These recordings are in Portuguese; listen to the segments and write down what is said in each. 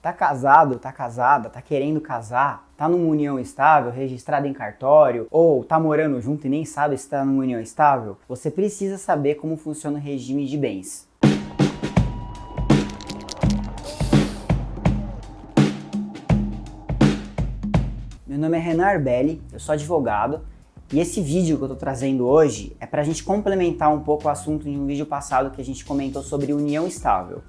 Tá casado, tá casada, tá querendo casar, tá numa união estável, registrada em cartório, ou tá morando junto e nem sabe se tá numa união estável? Você precisa saber como funciona o regime de bens. Meu nome é Renan Arbelli, eu sou advogado, e esse vídeo que eu tô trazendo hoje é pra gente complementar um pouco o assunto de um vídeo passado que a gente comentou sobre união estável.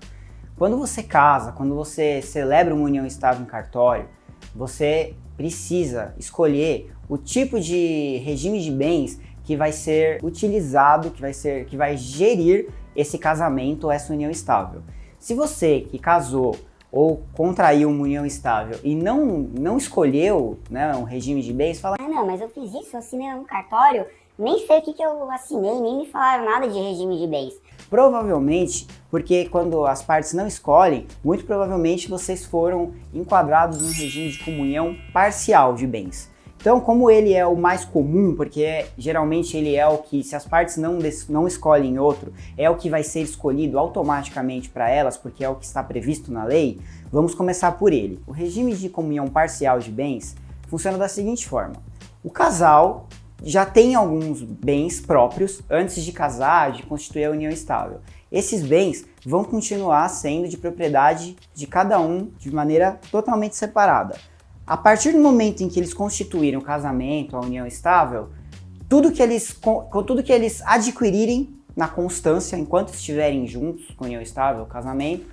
Quando você casa, quando você celebra uma união estável em cartório, você precisa escolher o tipo de regime de bens que vai ser utilizado, que vai gerir esse casamento ou essa união estável. Se você que casou ou contraiu uma união estável e não escolheu, né, um regime de bens, fala: "Ah, não, mas eu fiz isso, eu assinei um cartório, nem sei o que eu assinei, nem me falaram nada de regime de bens." Provavelmente, porque quando as partes não escolhem, muito provavelmente vocês foram enquadrados no regime de comunhão parcial de bens. Então, como ele é o mais comum, porque geralmente ele é o que, se as partes não escolhem outro, é o que vai ser escolhido automaticamente para elas, porque é o que está previsto na lei, vamos começar por ele. O regime de comunhão parcial de bens funciona da seguinte forma: o casal já tem alguns bens próprios antes de casar, de constituir a união estável. Esses bens vão continuar sendo de propriedade de cada um de maneira totalmente separada. A partir do momento em que eles constituírem o casamento, a união estável, tudo que eles adquirirem na constância, enquanto estiverem juntos com a união estável, o casamento,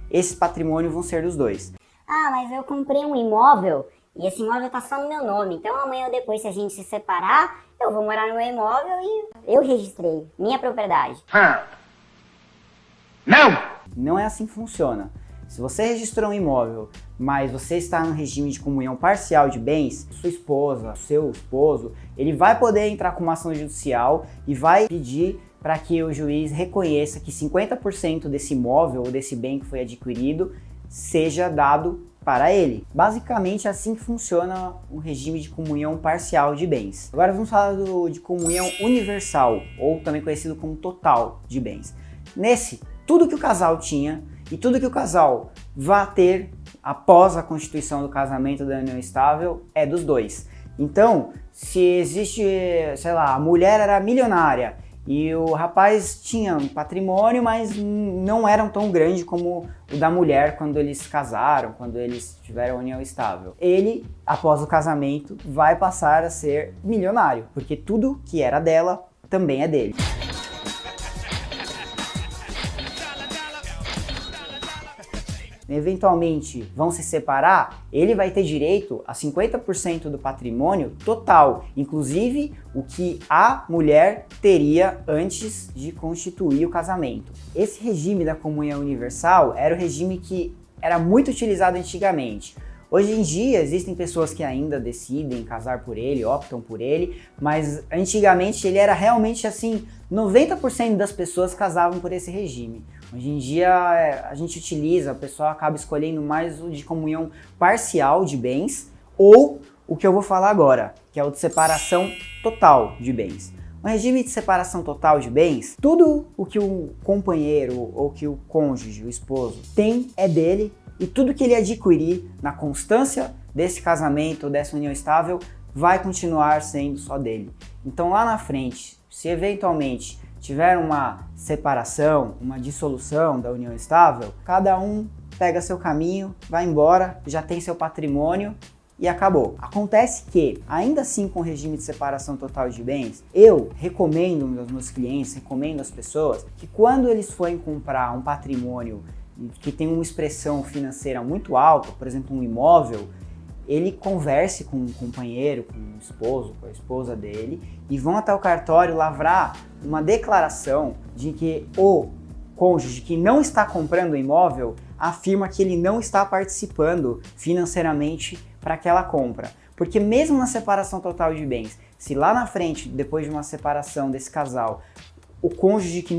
esse patrimônio vão ser dos dois. "Ah, mas eu comprei um imóvel e esse imóvel tá só no meu nome, então amanhã ou depois, se a gente se separar, eu vou morar no meu imóvel e eu registrei, minha propriedade." Não! Não é assim que funciona. Se você registrou um imóvel, mas você está no regime de comunhão parcial de bens, sua esposa, seu esposo, ele vai poder entrar com uma ação judicial e vai pedir para que o juiz reconheça que 50% desse imóvel ou desse bem que foi adquirido seja dado para ele. Basicamente é assim que funciona o regime de comunhão parcial de bens. Agora vamos falar de comunhão universal, ou também conhecido como total de bens. Nesse, tudo que o casal tinha e tudo que o casal vai ter após a constituição do casamento da união estável é dos dois. Então, se existe, sei lá, a mulher era milionária e o rapaz tinha um patrimônio, mas não era tão grande como o da mulher quando eles casaram, quando eles tiveram união estável. Ele, após o casamento, vai passar a ser milionário, porque tudo que era dela também é dele. Eventualmente vão se separar, ele vai ter direito a 50% do patrimônio total, inclusive o que a mulher teria antes de constituir o casamento. Esse regime da comunhão universal era o regime que era muito utilizado antigamente. Hoje em dia existem pessoas que ainda decidem casar por ele, optam por ele, mas antigamente ele era realmente assim, 90% das pessoas casavam por esse regime. Hoje em dia a gente utiliza, o pessoal acaba escolhendo mais o de comunhão parcial de bens ou o que eu vou falar agora, que é o de separação total de bens. O regime de separação total de bens, tudo o que o companheiro ou que o cônjuge, o esposo, tem é dele e tudo que ele adquirir na constância desse casamento ou dessa união estável vai continuar sendo só dele. Então lá na frente, se eventualmente tiver uma separação, uma dissolução da união estável, cada um pega seu caminho, vai embora, já tem seu patrimônio e acabou. Acontece que, ainda assim com o regime de separação total de bens, eu recomendo aos meus clientes, recomendo às pessoas que quando eles forem comprar um patrimônio que tem uma expressão financeira muito alta, por exemplo um imóvel, ele converse com o companheiro, com o esposo, com a esposa dele e vão até o cartório lavrar uma declaração de que o cônjuge que não está comprando o imóvel afirma que ele não está participando financeiramente para aquela compra. Porque mesmo na separação total de bens, se lá na frente, depois de uma separação desse casal, o cônjuge que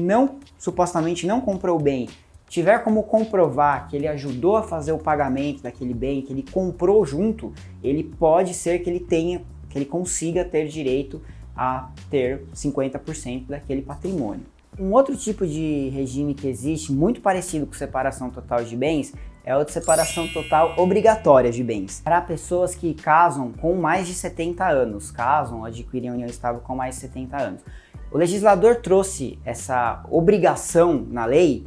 supostamente não comprou o bem tiver como comprovar que ele ajudou a fazer o pagamento daquele bem, que ele comprou junto, ele pode ser que ele consiga ter direito a ter 50% daquele patrimônio. Um outro tipo de regime que existe, muito parecido com separação total de bens, é o de separação total obrigatória de bens. Para pessoas que casam com mais de 70 anos, casam ou adquirem união estável com mais de 70 anos. O legislador trouxe essa obrigação na lei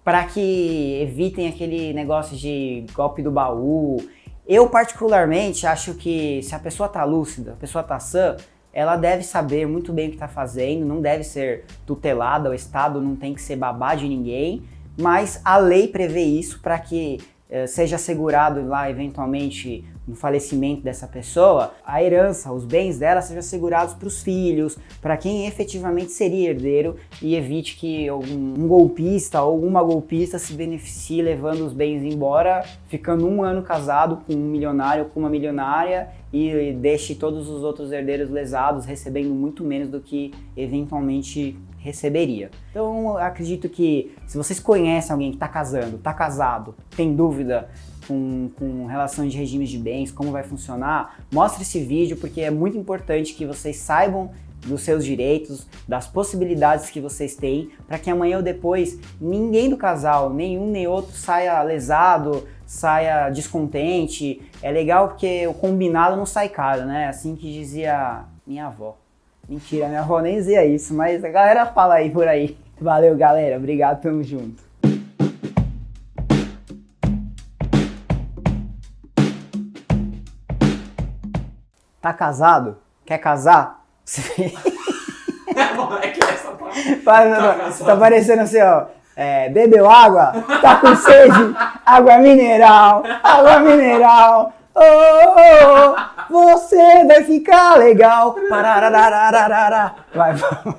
para que evitem aquele negócio de golpe do baú. Eu particularmente acho que se a pessoa está lúcida, a pessoa está sã, ela deve saber muito bem o que está fazendo, não deve ser tutelada, o Estado não tem que ser babá de ninguém, mas a lei prevê isso para que seja assegurado lá eventualmente no falecimento dessa pessoa, a herança, os bens dela sejam assegurados para os filhos, para quem efetivamente seria herdeiro e evite que um golpista ou uma golpista se beneficie levando os bens embora, ficando um ano casado com um milionário ou com uma milionária e deixe todos os outros herdeiros lesados recebendo muito menos do que eventualmente receberia. Então eu acredito que se vocês conhecem alguém que está casado, tem dúvida com relação de regimes de bens, como vai funcionar, mostre esse vídeo porque é muito importante que vocês saibam dos seus direitos, das possibilidades que vocês têm, para que amanhã ou depois ninguém do casal, nenhum nem outro, saia lesado, saia descontente. É legal porque o combinado não sai caro, né? Assim que dizia minha avó. Mentira, minha avó nem dizia isso, mas a galera fala aí por aí. Valeu, galera. Obrigado, tamo junto. Tá casado? Quer casar? É que essa tá... Tá parecendo assim, ó. Bebeu água? Tá com sede? Água mineral! Água mineral! Oh, oh, oh, você vai ficar legal! Parararararara. Vai, vamos.